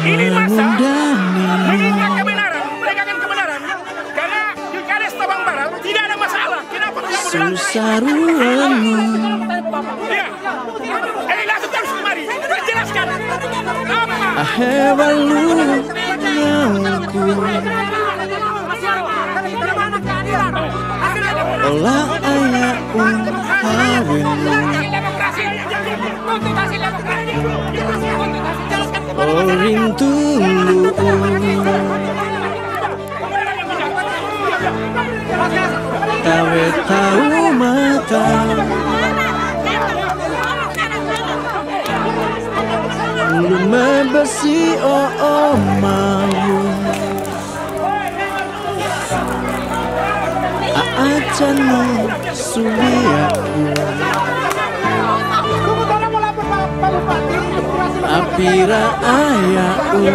Ini masa menegakkan kebenaran, karena Pilkades Tabang Barat tidak ada masalah. Kenapa tidak mau dilantik? Ya, langsung terus kemari, kita jelaskan. Olah ayah tawe tahu mata besi oh mau aacana suliaku apira ayaku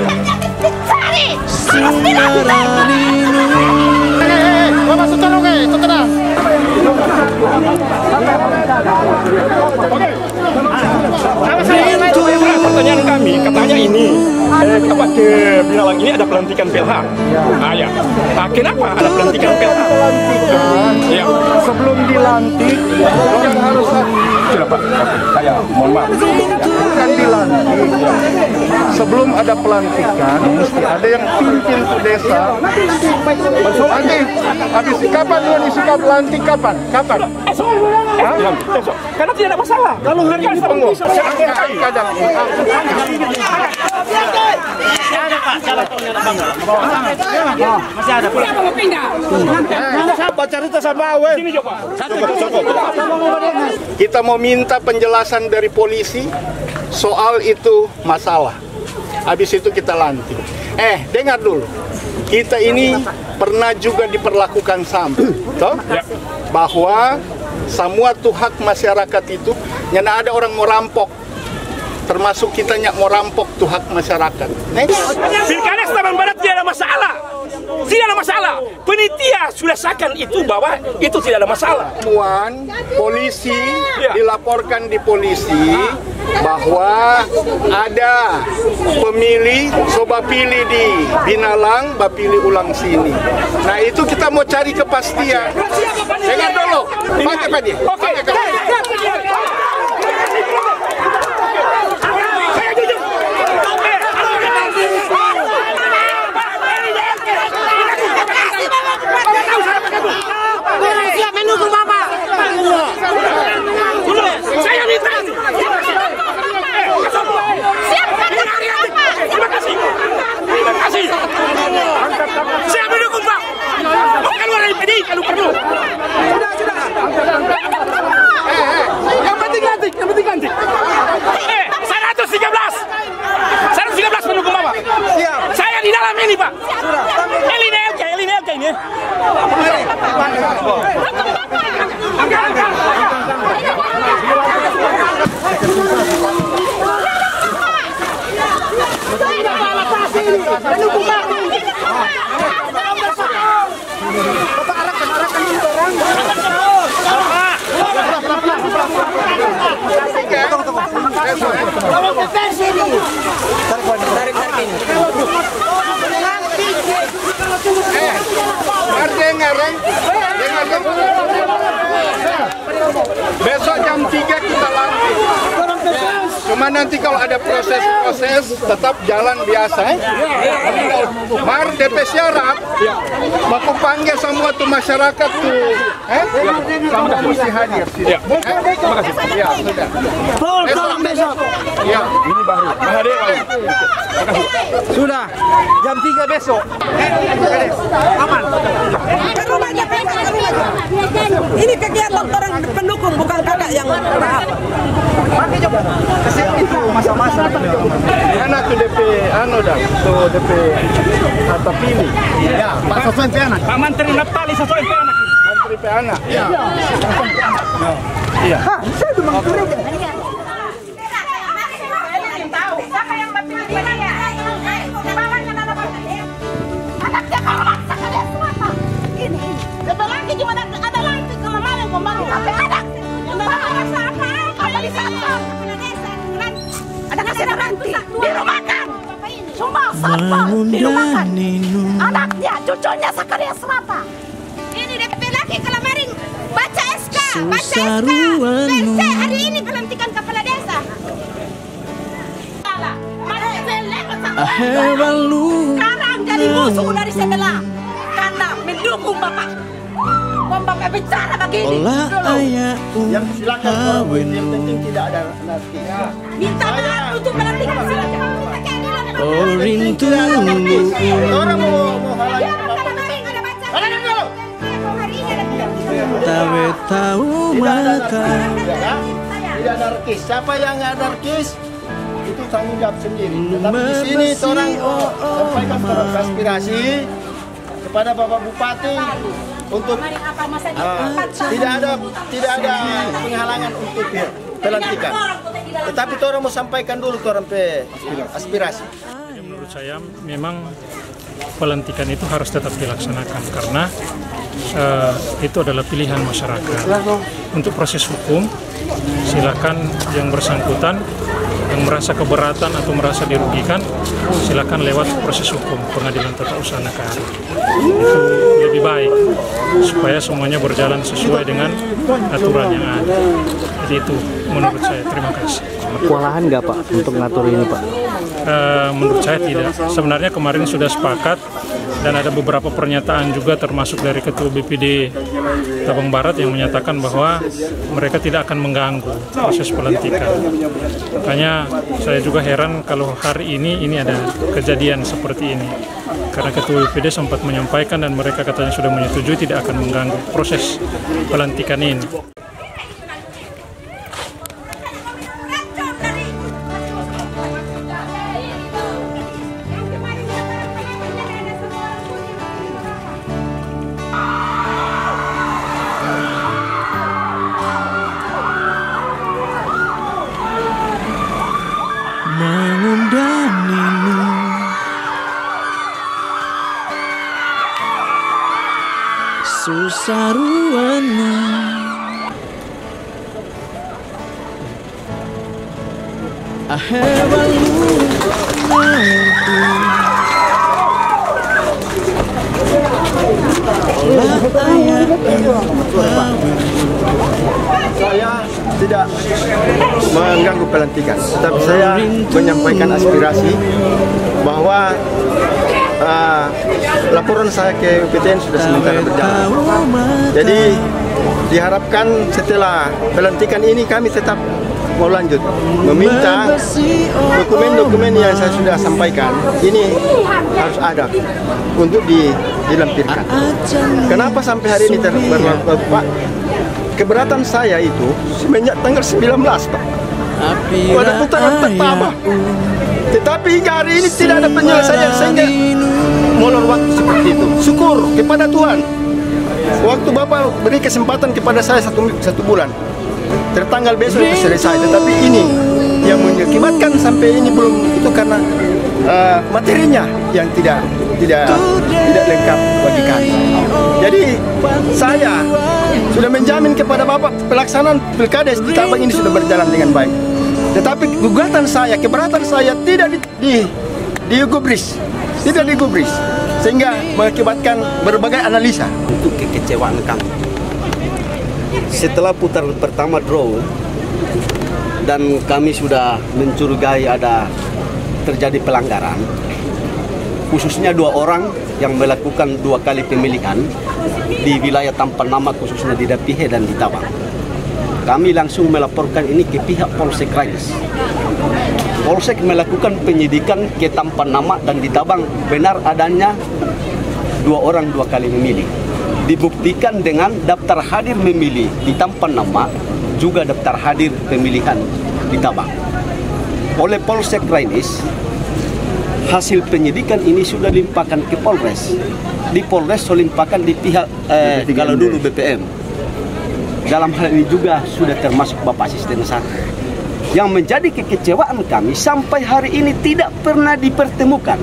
sumaralinu masuk tolong tenang. Pertanyaan kami, katanya ini dia bilang ini ada pelantikan PLH. Ya. Kenapa ada pelantikan PLH? Ya. Sebelum dilantik, kan harus sudah Pak, saya mohon maaf. Bukan dilantik. Sebelum ada pelantikan, mesti ada yang pimpin ke desa. Nanti habis kapan sikap pelantik kapan? Esok. Karena tidak ada masalah. Kalau hari ini kadang masih ada Pak. Cerita sama Awe. Kita mau minta penjelasan dari polisi soal itu masalah. Habis itu kita lantik. Dengar dulu. Kita ini pernah juga diperlakukan sama, toh? Bahwa semua tuh hak masyarakat itu, nyana ada orang mau rampok, termasuk kita nyak mau rampok tuh hak masyarakat. Pilkades Tabang Barat tidak ada masalah. Tidak ada masalah. Penitia sudah sahkan itu bahwa itu tidak ada masalah. Polisi dilaporkan di polisi bahwa ada pemilih coba pilih di Binalang, pilih ulang sini. Nah itu kita mau cari kepastian. Dengar dulu. Pakai Pak dia. Siap menunggu Bapak. Saya minta. Siap. Terima kasih. Saya mendukung Pak. Keluar dari PD kalau perlu. Sudah. Yang penting ganti. 113 mendukung Bapak. Siap. Saya di dalam ini Pak. Elin LK ini. Besok jam 3 kita lantik. Cuma nanti kalau ada proses tetap jalan biasa. Mar DP syarat, aku panggil semua tuh masyarakat tuh, sama mesti hadir. Terima kasih. Ya sudah. Tolong besok. Ya Ini baru. Mahathir. sudah jam 3 besok. Aman. Ini kegiatan orang pendukung, bukan kakak yang berhak. Itu masa-masa anak tuh DP tuh DP atau pilih. Ya, Pak Soswan pe anak. Pak Menteri Naptali Soswan pe anak. Menteri pe anak. Iya. Iya. Saya cuma curiga. Ada ngasih nanti di rumah kan? Cuma satpam dirumahkan. Anaknya, cucunya Sakaria Semata. Ini DP laki kelamaring baca SK, baca SK. PC hari ini pelantikan kepala desa. Sekarang jadi musuh dari sebelah karena mendukung Bapak. Bapak bicara begini dulu. Yang silakan kawin, yang penting tidak ada nanti. Minta maaf untuk pelantikan silakan. Orang mau halangi Tahu tahu maka tidak anarkis. Siapa yang anarkis itu tanggung jawab sendiri. Tetapi di sini orang sampaikan aspirasi kepada Bapak Bupati untuk tidak ada penghalangan untuk pelantikan. Tetapi orang mau sampaikan dulu orang aspirasi. Jadi menurut saya memang pelantikan itu harus tetap dilaksanakan karena itu adalah pilihan masyarakat. Untuk proses hukum, silakan yang bersangkutan yang merasa keberatan atau merasa dirugikan, silakan lewat proses hukum pengadilan tata usaha negara. Itu lebih baik supaya semuanya berjalan sesuai dengan aturan yang ada. Jadi itu menurut saya. Terima kasih. Kewalahan nggak Pak untuk ngatur ini Pak? Menurut saya tidak. Sebenarnya kemarin sudah sepakat dan ada beberapa pernyataan juga termasuk dari Ketua BPD Tabang Barat yang menyatakan bahwa mereka tidak akan mengganggu proses pelantikan. Makanya saya juga heran kalau hari ini ada kejadian seperti ini. Karena Ketua BPD sempat menyampaikan dan mereka katanya sudah menyetujui tidak akan mengganggu proses pelantikan ini. mengundanimu susah ruana ahebalu saya tidak mengganggu pelantikan, tetapi saya menyampaikan aspirasi bahwa laporan saya ke UPTN sudah sementara berjalan. Jadi diharapkan setelah pelantikan ini kami tetap mau lanjut meminta dokumen-dokumen yang saya sudah sampaikan ini harus ada untuk dilampirkan. Kenapa sampai hari ini terberlaku, Pak? Keberatan saya itu semenjak tanggal 19, Pak. Pada putaran pertama. Tetapi hingga hari ini tidak ada penyelesaian sehingga molor waktu seperti itu. Syukur kepada Tuhan. Waktu Bapak beri kesempatan kepada saya satu bulan. Tertanggal besok itu selesai. Tetapi ini yang mengakibatkan sampai ini belum itu karena materinya yang tidak lengkap bagi kami. Jadi saya sudah menjamin kepada Bapak pelaksanaan Pilkades di Tabang ini sudah berjalan dengan baik. Tetapi gugatan saya, keberatan saya tidak digubris, sehingga mengakibatkan berbagai analisa. Untuk kekecewaan kami, setelah putaran pertama draw dan kami sudah mencurigai ada terjadi pelanggaran, khususnya 2 orang yang melakukan 2 kali pemilihan di wilayah tanpa nama, khususnya di Dapihe dan di Tabang. Kami langsung melaporkan ini ke pihak Polsek Rainis. Polsek melakukan penyidikan ke tanpa nama dan di Tabang benar adanya 2 orang 2 kali memilih. Dibuktikan dengan daftar hadir memilih di tanpa nama, juga daftar hadir pemilihan di Tabang. Oleh Polsek Rainis, hasil penyidikan ini sudah dilimpahkan ke Polres. Di Polres dilimpahkan di pihak kalau dulu BPM. Dalam hal ini juga sudah termasuk Bapak Asisten 1. Yang menjadi kekecewaan kami sampai hari ini tidak pernah dipertemukan.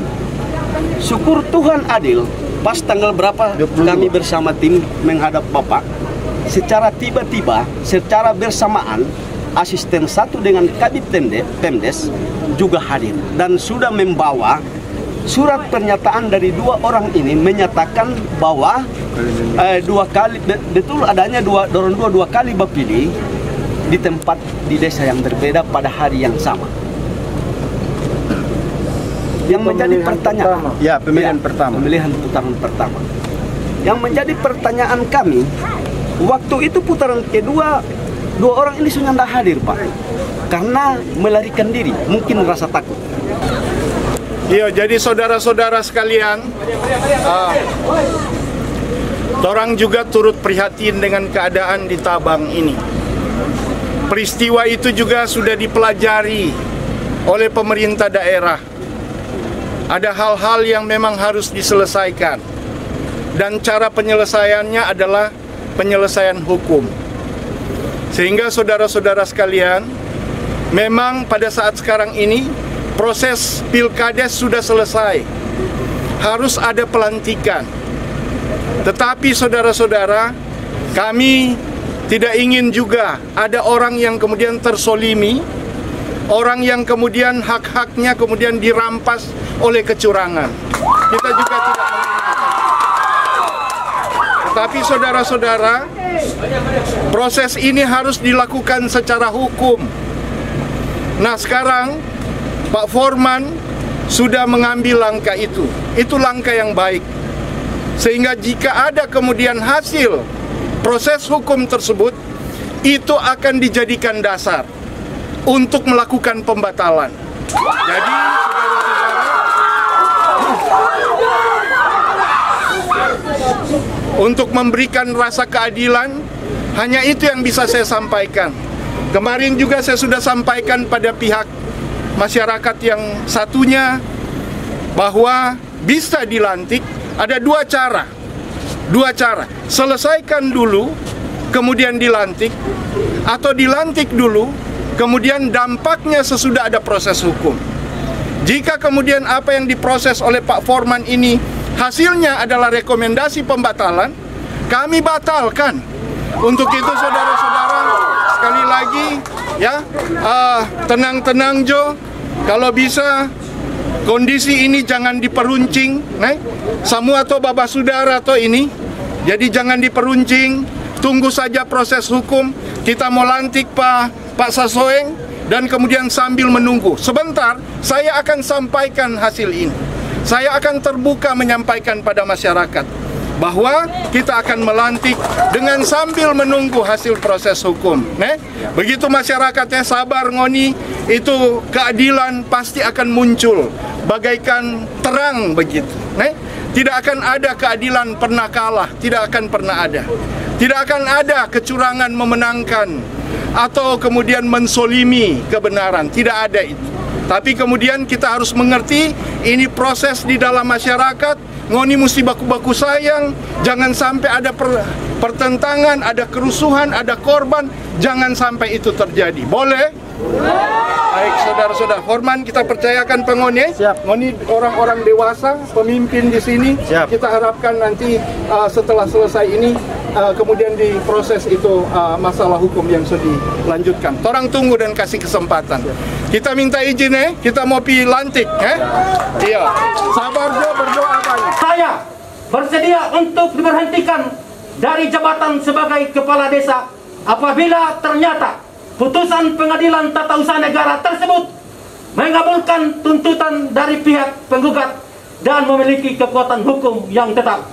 Syukur Tuhan adil, pas tanggal berapa kami bersama tim menghadap Bapak, secara tiba-tiba, secara bersamaan, Asisten 1 dengan Kabid Pemdes juga hadir dan sudah membawa surat pernyataan dari dua orang ini menyatakan bahwa dua kali betul adanya dua kali bapilih di tempat di desa yang berbeda pada hari yang sama. Yang menjadi pertanyaan, pemilihan putaran pertama. Yang menjadi pertanyaan kami, waktu itu putaran kedua, dua orang ini sudah tidak hadir, Pak, karena melarikan diri, mungkin rasa takut. Iya, jadi saudara-saudara sekalian, orang juga turut prihatin dengan keadaan di Tabang ini. Peristiwa itu juga sudah dipelajari oleh pemerintah daerah. Ada hal-hal yang memang harus diselesaikan. Dan cara penyelesaiannya adalah penyelesaian hukum. Sehingga saudara-saudara sekalian, memang pada saat sekarang ini, proses pilkades sudah selesai. Harus ada pelantikan. Tetapi saudara-saudara, kami tidak ingin juga ada orang yang kemudian tersolimi, orang yang kemudian hak-haknya kemudian dirampas oleh kecurangan. Kita juga tidak menginginkan. Tetapi saudara-saudara, proses ini harus dilakukan secara hukum. Nah, sekarang Pak Forman sudah mengambil langkah itu. Itu langkah yang baik. Sehingga jika ada kemudian hasil proses hukum tersebut, itu akan dijadikan dasar untuk melakukan pembatalan. Jadi, untuk memberikan rasa keadilan, hanya itu yang bisa saya sampaikan. Kemarin juga saya sudah sampaikan pada pihak masyarakat yang satunya bahwa bisa dilantik, ada dua cara. Selesaikan dulu, kemudian dilantik, atau dilantik dulu, kemudian dampaknya sesudah ada proses hukum. Jika kemudian apa yang diproses oleh Pak Forman ini hasilnya adalah rekomendasi pembatalan, kami batalkan. Untuk itu saudara-saudara, sekali lagi ya, tenang-tenang Jo, kalau bisa kondisi ini jangan diperuncing, semua atau bapak saudara atau ini. Jadi jangan diperuncing, tunggu saja proses hukum. Kita mau lantik Pak Sasoeng, dan kemudian sambil menunggu. Sebentar, saya akan sampaikan hasil ini. Saya akan terbuka menyampaikan pada masyarakat bahwa kita akan melantik dengan sambil menunggu hasil proses hukum. Begitu masyarakatnya sabar ngoni, itu keadilan pasti akan muncul bagaikan terang begitu. Tidak akan ada keadilan pernah kalah, tidak akan pernah ada. Tidak akan ada kecurangan memenangkan atau kemudian mensolimi kebenaran, tidak ada itu. Tapi kemudian kita harus mengerti ini proses di dalam masyarakat. Ngoni mesti baku-baku sayang, jangan sampai ada pertentangan, ada kerusuhan, ada korban, jangan sampai itu terjadi. Boleh? Baik saudara-saudara, Forman kita percayakan pengoni. Ngoni orang-orang dewasa, pemimpin di sini. Kita harapkan nanti setelah selesai ini kemudian diproses itu masalah hukum yang sudah dilanjutkan. Torang tunggu dan kasih kesempatan. Kita minta izin kita mau pilih lantik Iya. Sabar Jo, berdoa banyak. Saya bersedia untuk diberhentikan dari jabatan sebagai kepala desa apabila ternyata putusan pengadilan tata usaha negara tersebut mengabulkan tuntutan dari pihak penggugat dan memiliki kekuatan hukum yang tetap.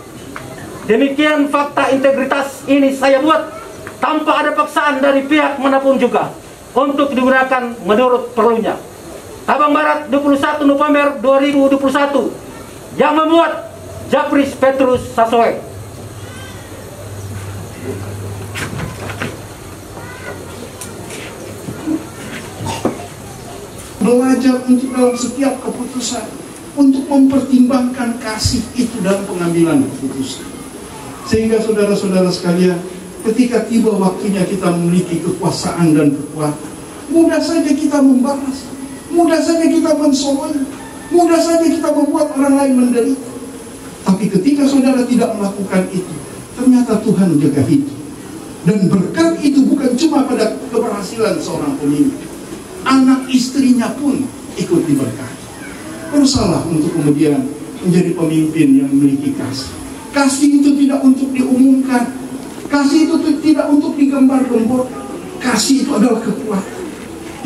Demikian fakta integritas ini saya buat tanpa ada paksaan dari pihak manapun juga untuk digunakan menurut perlunya. Tabang Barat 21 November 2021 yang membuat Japris Petrus Sasoeng. Belajar untuk dalam setiap keputusan, untuk mempertimbangkan kasih itu dalam pengambilan keputusan. Sehingga saudara-saudara sekalian, ketika tiba waktunya kita memiliki kekuasaan dan kekuatan, mudah saja kita membalas, mudah saja kita mensolong, mudah saja kita membuat orang lain menderita. Tapi ketika saudara tidak melakukan itu, ternyata Tuhan jaga hidup. Dan berkat itu bukan cuma pada keberhasilan seorang pemimpin, anak istrinya pun ikut diberkati. Berusahalah untuk kemudian menjadi pemimpin yang memiliki kasih. Kasih itu tidak untuk diumumkan. Kasih itu tidak untuk digambar-gembor. Kasih itu adalah kekuatan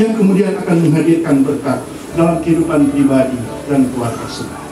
yang kemudian akan menghadirkan berkat dalam kehidupan pribadi dan keluarga saudara.